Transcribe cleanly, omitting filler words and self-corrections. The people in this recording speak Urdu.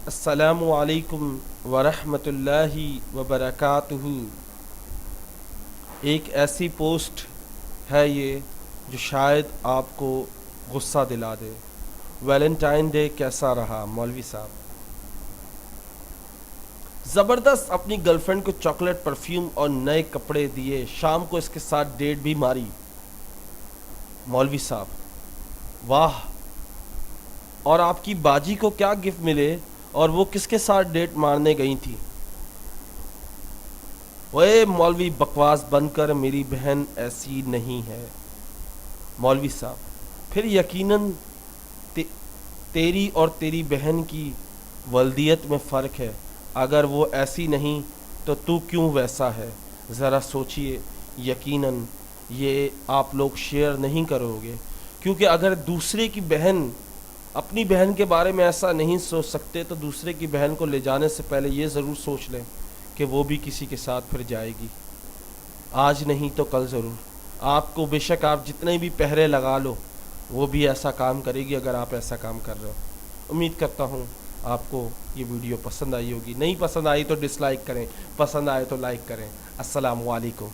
السلام علیکم ورحمۃ اللہ وبرکاتہ۔ ایک ایسی پوسٹ ہے یہ جو شاید آپ کو غصہ دلا دے۔ ویلنٹائن ڈے کیسا رہا مولوی صاحب؟ زبردست، اپنی گرل فرینڈ کو چاکلیٹ، پرفیوم اور نئے کپڑے دیے، شام کو اس کے ساتھ ڈیٹ بھی ماری۔ مولوی صاحب واہ! اور آپ کی باجی کو کیا گفٹ ملے اور وہ کس کے ساتھ ڈیٹ مارنے گئی تھی؟ اوے مولوی، بکواس بند کر، میری بہن ایسی نہیں ہے۔ مولوی صاحب پھر یقیناً تیری اور تیری بہن کی والدیت میں فرق ہے۔ اگر وہ ایسی نہیں تو کیوں ویسا ہے؟ ذرا سوچئے۔ یقیناً یہ آپ لوگ شیئر نہیں کرو گے، کیونکہ اگر دوسرے کی بہن اپنی بہن کے بارے میں ایسا نہیں سوچ سکتے تو دوسرے کی بہن کو لے جانے سے پہلے یہ ضرور سوچ لیں کہ وہ بھی کسی کے ساتھ پھر جائے گی، آج نہیں تو کل ضرور۔ آپ کو بے شک آپ جتنے بھی پہرے لگا لو وہ بھی ایسا کام کرے گی اگر آپ ایسا کام کر رہے ہو۔ امید کرتا ہوں آپ کو یہ ویڈیو پسند آئی ہوگی، نہیں پسند آئی تو ڈس لائک کریں، پسند آئے تو لائک کریں۔ السلام علیکم۔